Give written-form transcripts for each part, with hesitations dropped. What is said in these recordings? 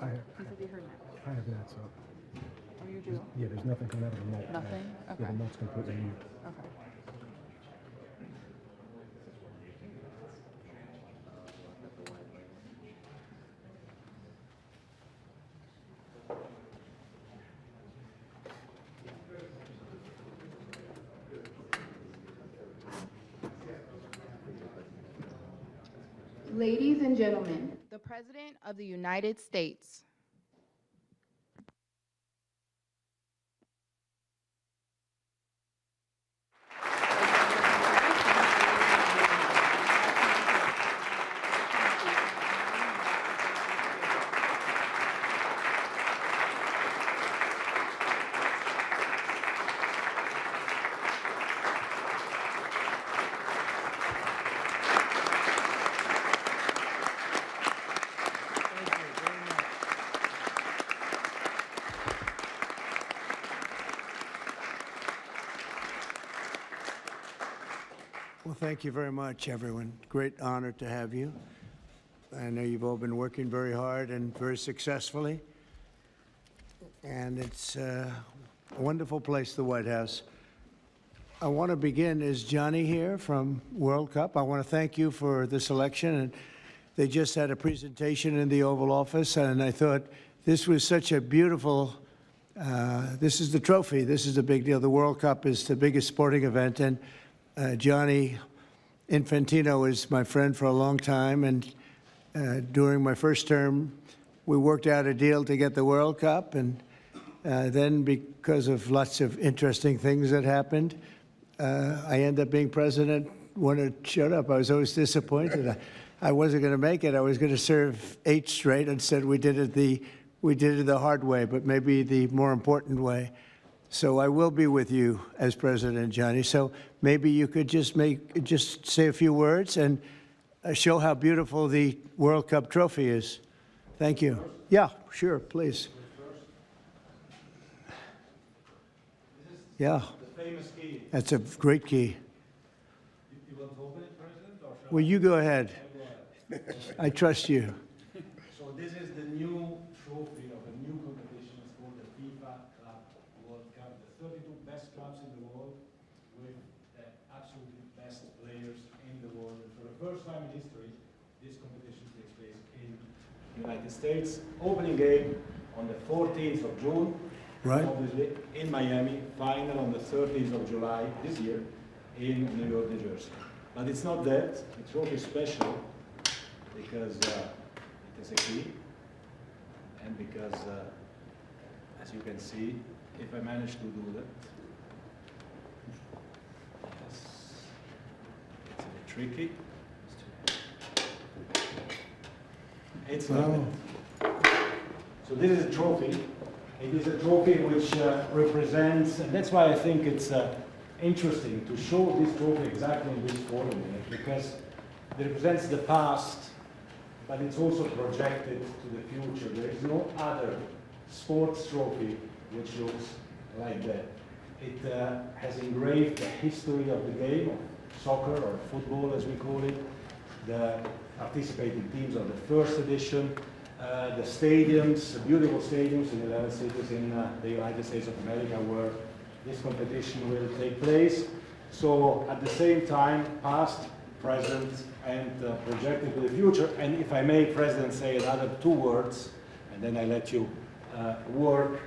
He said he heard that. I have that, so. Oh, you do? Yeah, there's nothing coming out of the remote. Nothing? Yeah, Okay. the remote's completely mute. Okay. Ladies and gentlemen, the President of the United States. Well, thank you very much, everyone. Great honor to have you. I know you've all been working very hard and very successfully. And it's a wonderful place, the White House. I want to begin, is Johnny here from World Cup? I want to thank you for the selection. And they just had a presentation in the Oval Office, and I thought this was such a beautiful, this is the trophy. This is the big deal. The World Cup is the biggest sporting event, and Johnny Infantino is my friend for a long time, and during my first term, we worked out a deal to get the World Cup, and then because of lots of interesting things that happened, I ended up being president when it showed up. I was always disappointed. I wasn't going to make it. I was going to serve 8 straight. Instead, we did it the hard way, but maybe the more important way. So I will be with you as president, Johnny. So maybe you could just say a few words and show how beautiful the World Cup trophy is. Thank you. Yeah, sure, please. Yeah. The famous key. That's a great key. You want to open it, President? Or shall Well, you go ahead. I go ahead? I trust you. So this is the new trophy of a new competition. It's called the FIFA World Cup. The 32 best clubs in the world with the absolutely best players in the world. And for the first time in history, this competition takes place in the United States. Opening game on the 14th of June. Right. Obviously in Miami. Final on the 30th of July this year in New York, New Jersey. But it's not that. The trophy is special because it is a key, and because, as you can see, if I manage to do that, yes, it's a bit tricky. It's like that. So this is a trophy. It is a trophy which represents, and that's why I think it's interesting to show this trophy exactly in this form, because it represents the past, but it's also projected to the future. There is no other sports trophy which looks like that. It has engraved the history of the game, of soccer or football as we call it, the participating teams of the first edition, the stadiums, the beautiful stadiums in 11 cities in the United States of America where this competition will take place. So at the same time, past, present, and projected to the future. And if I may, President, say another 2 words, and then I let you work.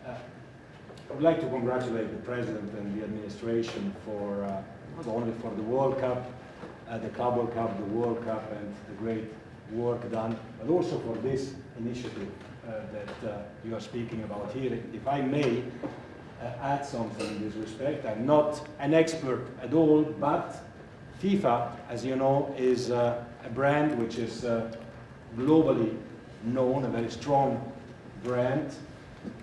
I would like to congratulate the President and the administration for not only for the World Cup, the Club World Cup, the World Cup, and the great work done, but also for this initiative that you are speaking about here. If I may add something in this respect, I'm not an expert at all, but FIFA, as you know, is a brand which is globally known, a very strong brand.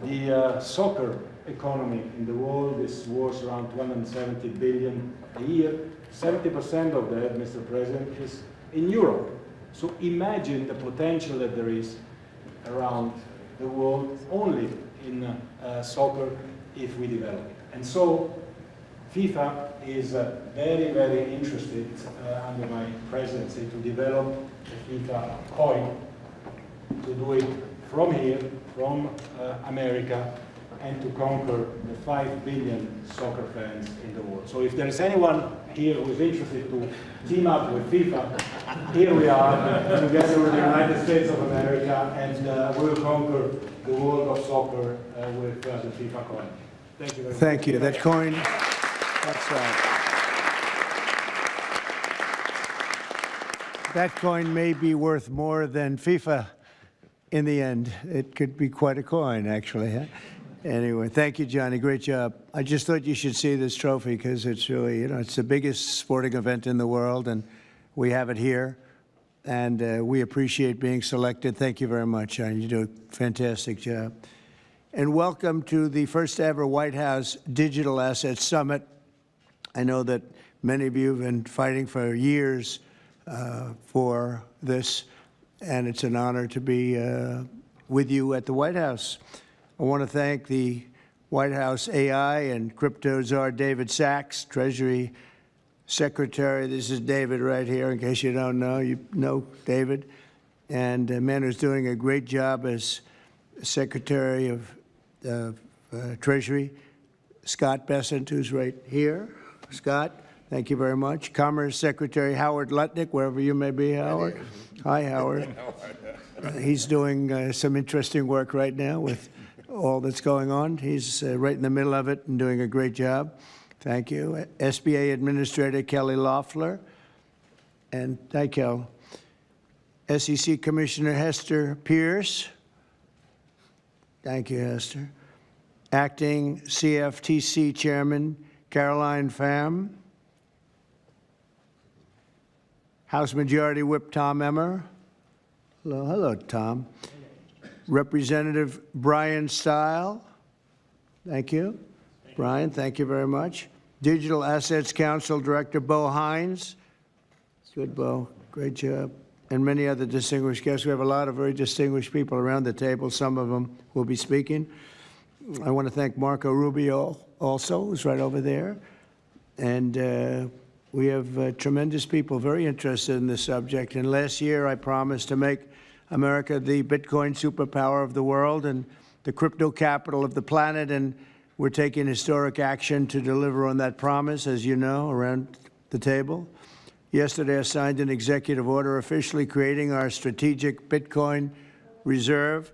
The soccer economy in the world is worth around 270 billion a year. 70% of that, Mr. President, is in Europe. So imagine the potential that there is around the world only in soccer if we develop it. And so FIFA is very, very interested under my presidency to develop a FIFA coin, to do it from here, from America, and to conquer the 5 billion soccer fans in the world. So if there is anyone here who is interested to team up with FIFA, here we are, together with the United States of America, and we will conquer the world of soccer with the FIFA coin. Thank you very much. Thank you. That coin, that's right. That coin may be worth more than FIFA in the end. It could be quite a coin, actually. Huh? Anyway, thank you, Johnny. Great job. I just thought you should see this trophy because it's really, it's the biggest sporting event in the world, and we have it here. And we appreciate being selected. Thank you very much, Johnny. You do a fantastic job. And welcome to the first ever White House Digital Assets Summit. I know that many of you have been fighting for years for this, and it's an honor to be with you at the White House. I want to thank the White House AI and crypto czar David Sachs, Treasury Secretary. This is David right here, in case you don't know. You know David. And a man who's doing a great job as Secretary of Treasury. Scott Bessent, who's right here. Scott, thank you very much. Commerce Secretary Howard Lutnick, wherever you may be, Howard. Hi, Howard. He's doing some interesting work right now with all that's going on. He's right in the middle of it and doing a great job. Thank you. SBA Administrator Kelly Loeffler. And hi, Kel. SEC Commissioner Hester Pierce. Thank you, Hester. Acting CFTC Chairman Caroline Pham. House Majority Whip Tom Emmer. Hello, hello, Tom. Representative Brian Stile. Thank you. Brian, thank you very much. Digital Assets Council Director Bo Hines. Good, Bo. Great job. And many other distinguished guests. We have a lot of very distinguished people around the table. Some of them will be speaking. I want to thank Marco Rubio also, who's right over there. And we have tremendous people very interested in this subject. And last year, I promised to make America the Bitcoin superpower of the world and the crypto capital of the planet. And we're taking historic action to deliver on that promise, as you know, around the table. Yesterday, I signed an executive order officially creating our strategic Bitcoin reserve.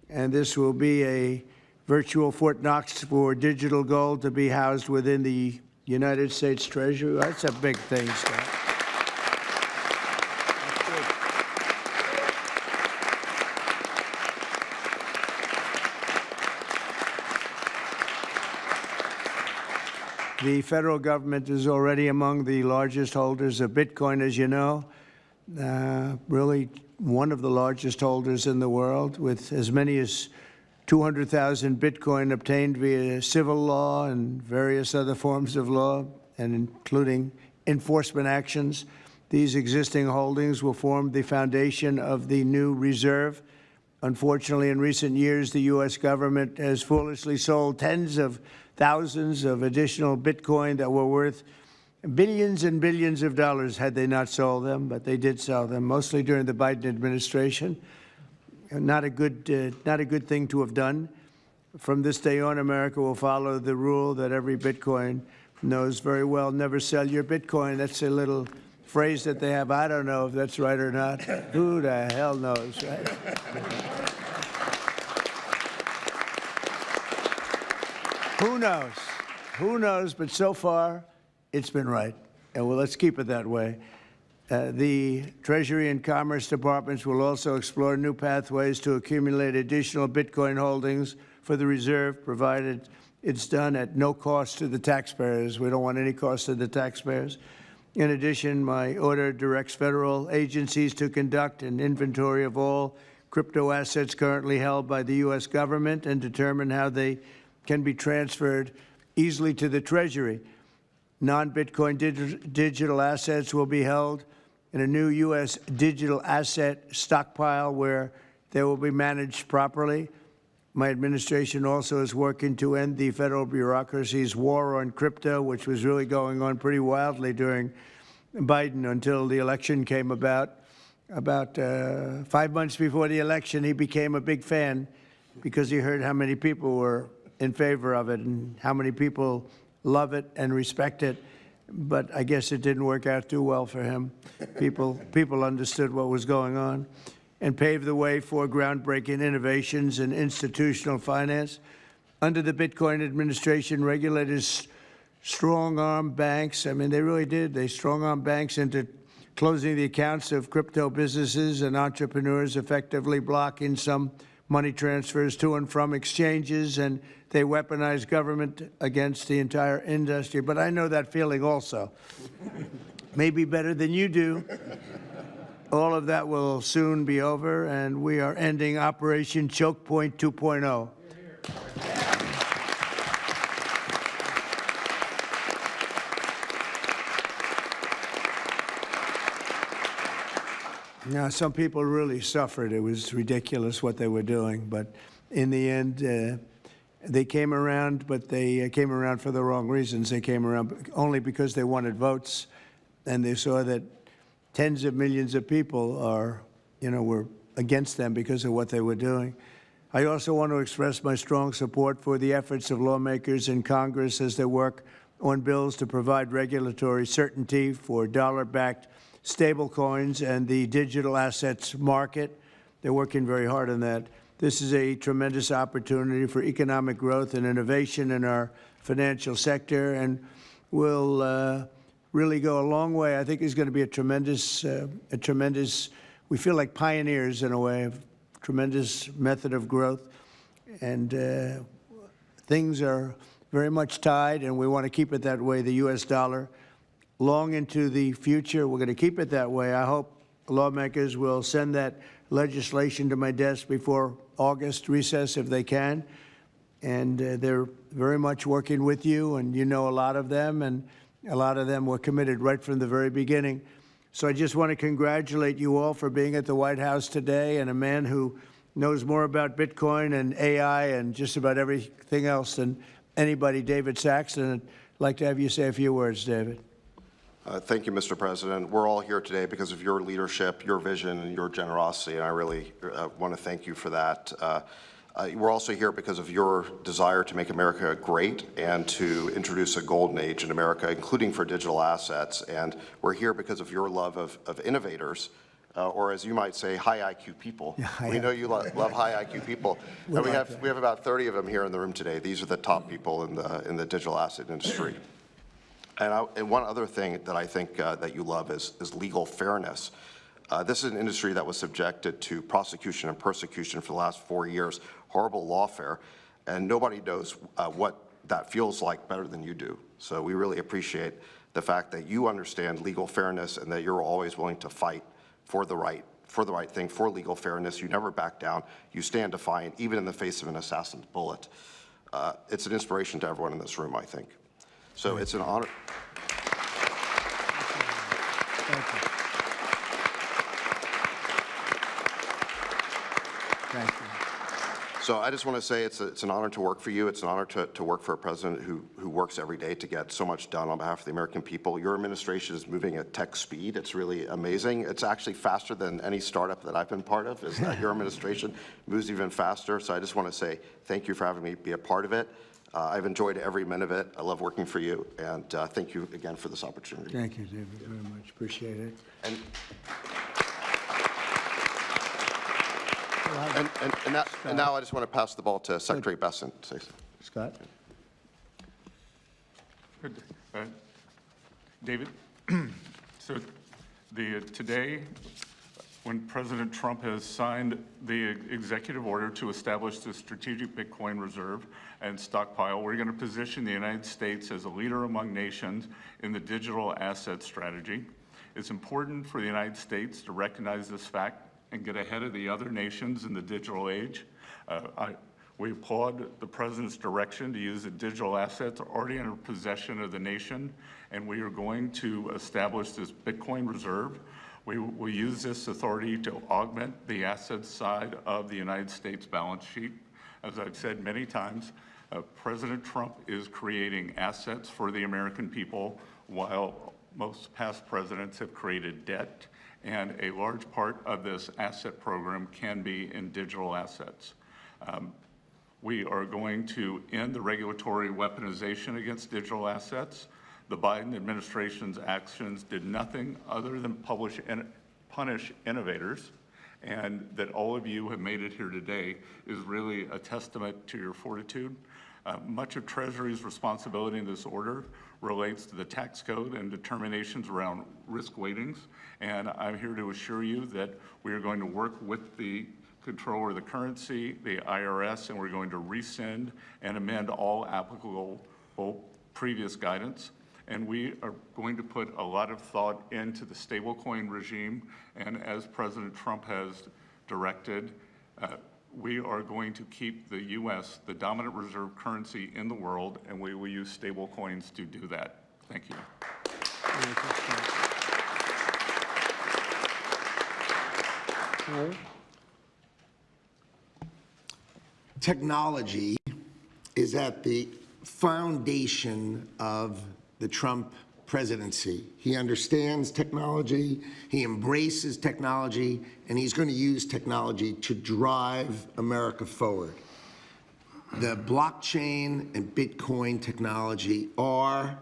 And this will be a virtual Fort Knox for digital gold to be housed within the United States Treasury. That's a big thing, Scott. The federal government is already among the largest holders of Bitcoin, as you know, really one of the largest holders in the world, with as many as 200,000 Bitcoin obtained via civil law and various other forms of law, and including enforcement actions. These existing holdings will form the foundation of the new reserve. Unfortunately, in recent years, the U.S. government has foolishly sold tens of thousands of additional Bitcoin that were worth billions and billions of dollars had they not sold them, but they did sell them, mostly during the Biden administration. Not a good thing to have done. From this day on, America will follow the rule that every Bitcoin knows very well: never sell your Bitcoin. That's a little phrase that they have. I don't know if that's right or not. Who the hell knows, right? Who knows? Who knows? But so far, it's been right. And well, let's keep it that way. The Treasury and Commerce Departments will also explore new pathways to accumulate additional Bitcoin holdings for the reserve, provided it's done at no cost to the taxpayers. We don't want any cost to the taxpayers. In addition, my order directs federal agencies to conduct an inventory of all crypto assets currently held by the U.S. government and determine how they can be transferred easily to the Treasury. Non-Bitcoin digital assets will be held in a new U.S. digital asset stockpile where they will be managed properly. My administration also is working to end the federal bureaucracy's war on crypto, which was really going on pretty wildly during Biden until the election came about. about 5 months before the election, he became a big fan because he heard how many people were in favor of it and how many people love it and respect it. But I guess it didn't work out too well for him. People understood what was going on and paved the way for groundbreaking innovations in institutional finance. Under the Bitcoin administration, regulators strong-armed banks. I mean, they really did. They strong-armed banks into closing the accounts of crypto businesses and entrepreneurs, effectively blocking some money transfers to and from exchanges, and they weaponized government against the entire industry. But I know that feeling also. Maybe better than you do. All of that will soon be over, and we are ending Operation Choke Point 2.0. Now, some people really suffered. It was ridiculous what they were doing. But in the end, they came around, but they came around for the wrong reasons. They came around only because they wanted votes, and they saw that tens of millions of people were against them because of what they were doing. I also want to express my strong support for the efforts of lawmakers in Congress as they work on bills to provide regulatory certainty for dollar-backed stablecoins and the digital assets market. They're working very hard on that. This is a tremendous opportunity for economic growth and innovation in our financial sector, and will really go a long way. I think it's going to be a tremendous, we feel like pioneers in a way, of tremendous method of growth. And things are very much tied, and we want to keep it that way, the U.S. dollar. Long into the future, we're going to keep it that way. I hope lawmakers will send that legislation to my desk before August recess if they can. And they're very much working with you, and you know a lot of them, and a lot of them were committed right from the very beginning. So I just want to congratulate you all for being at the White House today, and a man who knows more about Bitcoin and AI and just about everything else than anybody, David Saxton. I'd like to have you say a few words, David. Thank you, Mr. President. We're all here today because of your leadership, your vision, and your generosity, and I really want to thank you for that. We're also here because of your desire to make America great and to introduce a golden age in America, including for digital assets. And we're here because of your love of innovators, or as you might say, high IQ people. Yeah, we know you love high IQ people. And we have about 30 of them here in the room today. These are the top people in the digital asset industry. And one other thing that I think that you love is legal fairness. This is an industry that was subjected to prosecution and persecution for the last 4 years, horrible lawfare, and nobody knows what that feels like better than you do. So we really appreciate the fact that you understand legal fairness and that you're always willing to fight for the right thing, for legal fairness. You never back down. You stand defiant, even in the face of an assassin's bullet. It's an inspiration to everyone in this room, I think. So it's an honor. Thank you. Thank you. So I just want to say it's an honor to work for you. It's an honor to work for a president who works every day to get so much done on behalf of the American people. Your administration is moving at tech speed. It's really amazing. It's actually faster than any startup that I've been part of. Is that your administration moves even faster. So I just want to say thank you for having me be a part of it. I've enjoyed every minute of it. I love working for you, and thank you again for this opportunity. Thank you, David, very much. Appreciate it. And now I just want to pass the ball to Secretary Besson. Scott? Good. David, so today, when President Trump has signed the executive order to establish the strategic Bitcoin reserve and stockpile, we're going to position the United States as a leader among nations in the digital asset strategy. It's important for the United States to recognize this fact and get ahead of the other nations in the digital age. We applaud the President's direction to use the digital assets already in possession of the nation, and we are going to establish this Bitcoin reserve. We will use this authority to augment the assets side of the United States balance sheet. As I've said many times, President Trump is creating assets for the American people while most past presidents have created debt and a large part of this asset program can be in digital assets. We are going to end the regulatory weaponization against digital assets. The Biden administration's actions did nothing other than punish innovators, and that all of you have made it here today is really a testament to your fortitude. Much of Treasury's responsibility in this order relates to the tax code and determinations around risk weightings, and I'm here to assure you that we are going to work with the Controller of the Currency, the IRS, and we're going to rescind and amend all applicable previous guidance. And we are going to put a lot of thought into the stablecoin regime, and as President Trump has directed, we are going to keep the U.S. the dominant reserve currency in the world, and we will use stablecoins to do that. Thank you. Technology is at the foundation of the Trump presidency. He understands technology, he embraces technology, and he's going to use technology to drive America forward. The blockchain and Bitcoin technology are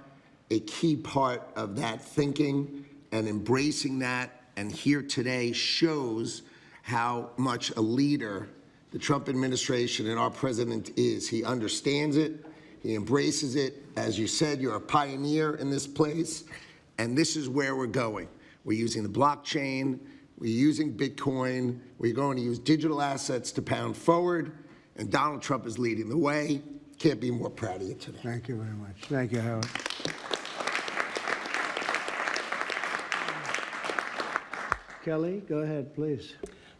a key part of that thinking, and embracing that, and here today shows how much a leader the Trump administration and our president is. He understands it. He embraces it. As you said, you're a pioneer in this place, and this is where we're going. We're using the blockchain. We're using Bitcoin. We're going to use digital assets to pound forward, and Donald Trump is leading the way. Can't be more proud of you today. Thank you very much. Thank you, Howard. Kelly, go ahead, please.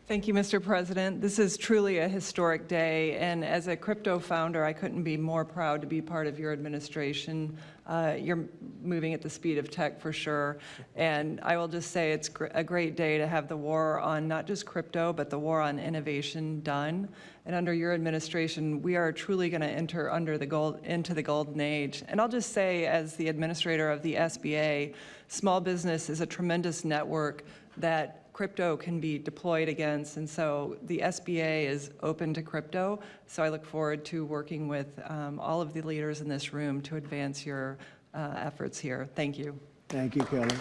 Thank you, Mr. President. This is truly a historic day, and as a crypto founder, I couldn't be more proud to be part of your administration. You're moving at the speed of tech for sure, and I will just say it's a great day to have the war on not just crypto, but the war on innovation done. And under your administration, we are truly going to enter into the golden age. And I'll just say, as the administrator of the SBA, small business is a tremendous network that crypto can be deployed against, and so the SBA is open to crypto. So I look forward to working with all of the leaders in this room to advance your efforts here. Thank you. Thank you, Kelly.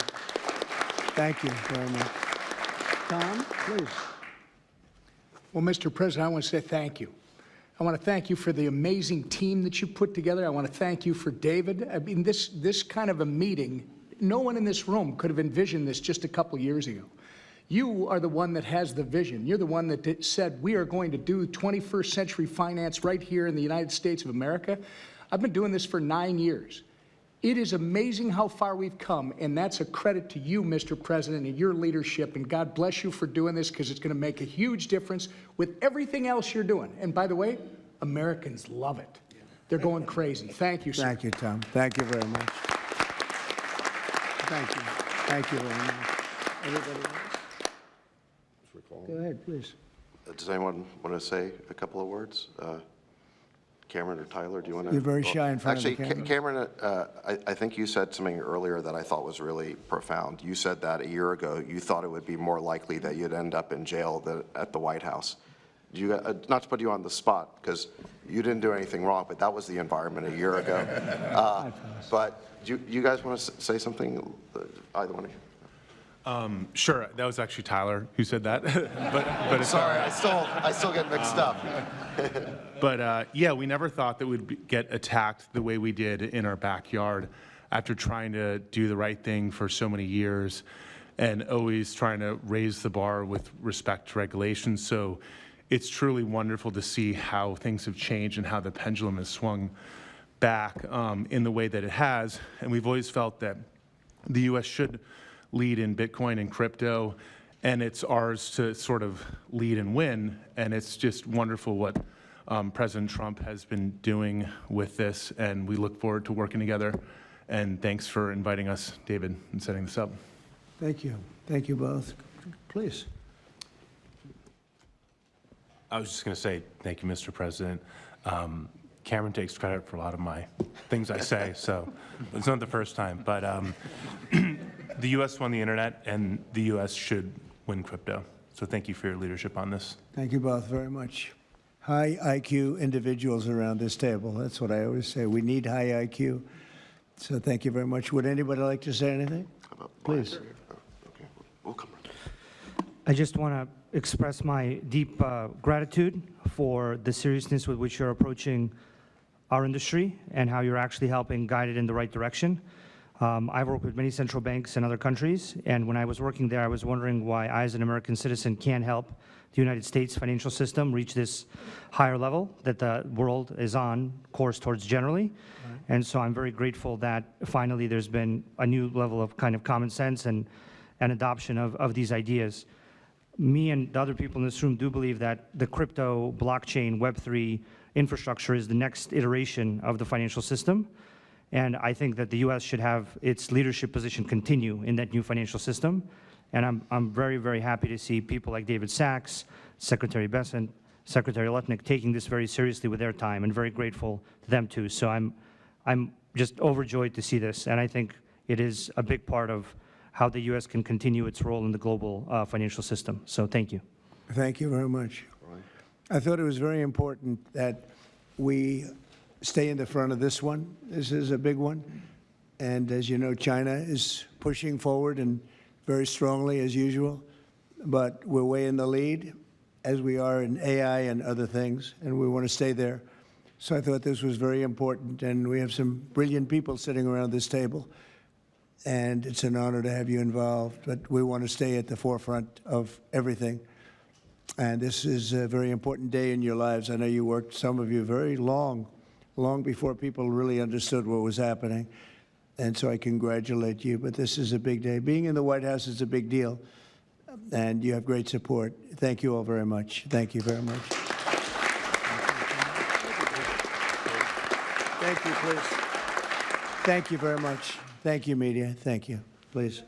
Thank you very much. Tom, please. Well, Mr. President, I want to say thank you. I want to thank you for the amazing team that you put together. I want to thank you for David. I mean, this kind of a meeting, no one in this room could have envisioned this just a couple years ago. You are the one that has the vision. You're the one that said, we are going to do 21st century finance right here in the United States of America. I've been doing this for 9 years. It is amazing how far we've come, and that's a credit to you, Mr. President, and your leadership, and God bless you for doing this, because it's going to make a huge difference with everything else you're doing. And by the way, Americans love it. They're going crazy. Thank you, sir. Thank you, Tom. Thank you very much. Thank you. Thank you very much. Everybody else? Go ahead, please. Does anyone want to say a couple of words? Cameron or Tyler, do you want to? You're very shy in front of the camera. Actually, Cameron, I think you said something earlier that I thought was really profound. You said that a year ago you thought it would be more likely that you'd end up in jail than at the White House. Not to put you on the spot, because you didn't do anything wrong, but that was the environment a year ago. But do you guys want to say something, either one of you? Sure, that was actually Tyler who said that. but sorry, I still get mixed up. But yeah, we never thought that we'd get attacked the way we did in our backyard after trying to do the right thing for so many years and always trying to raise the bar with respect to regulations. So it's truly wonderful to see how things have changed and how the pendulum has swung back in the way that it has. And we've always felt that the U.S. should lead in Bitcoin and crypto, and it's ours to sort of lead and win. And it's just wonderful what President Trump has been doing with this, and we look forward to working together. And thanks for inviting us, David, and setting this up. Thank you. Thank you both. Please. I was just going to say thank you, Mr. President. Cameron takes credit for a lot of my things I say, so it's not the first time. But The U.S. won the internet, and the U.S. should win crypto. So thank you for your leadership on this. Thank you both very much. High IQ individuals around this table. That's what I always say. We need high IQ. So thank you very much. Would anybody like to say anything? Please. Okay, we'll come. I just want to express my deep gratitude for the seriousness with which you're approaching our industry and how you're actually helping guide it in the right direction. I've worked with many central banks in other countries, and when I was working there, I was wondering why I, as an American citizen, can't help the United States financial system reach this higher level that the world is on course towards generally. Right. And so I'm very grateful that finally there's been a new level of kind of common sense and adoption of these ideas. Me and the other people in this room do believe that the crypto, blockchain, Web3 infrastructure is the next iteration of the financial system. And I think that the U.S. should have its leadership position continue in that new financial system. And I'm very, very happy to see people like David Sachs, Secretary Bessent, Secretary Lutnick taking this very seriously with their time, and very grateful to them too. So I'm just overjoyed to see this, and I think it is a big part of how the U.S. can continue its role in the global financial system. So thank you. Thank you very much. I thought it was very important that we stay in the front of this one. This is a big one. And as you know, China is pushing forward and very strongly as usual. But we're way in the lead, as we are in AI and other things, and we want to stay there. So I thought this was very important, and we have some brilliant people sitting around this table. And it's an honor to have you involved, but we want to stay at the forefront of everything. And this is a very important day in your lives. I know you worked, some of you, very long before people really understood what was happening. And so I congratulate you, but this is a big day. Being in the White House is a big deal, and you have great support. Thank you all very much. Thank you very much. Thank you, please. Thank you very much. Thank you, media. Thank you. Please.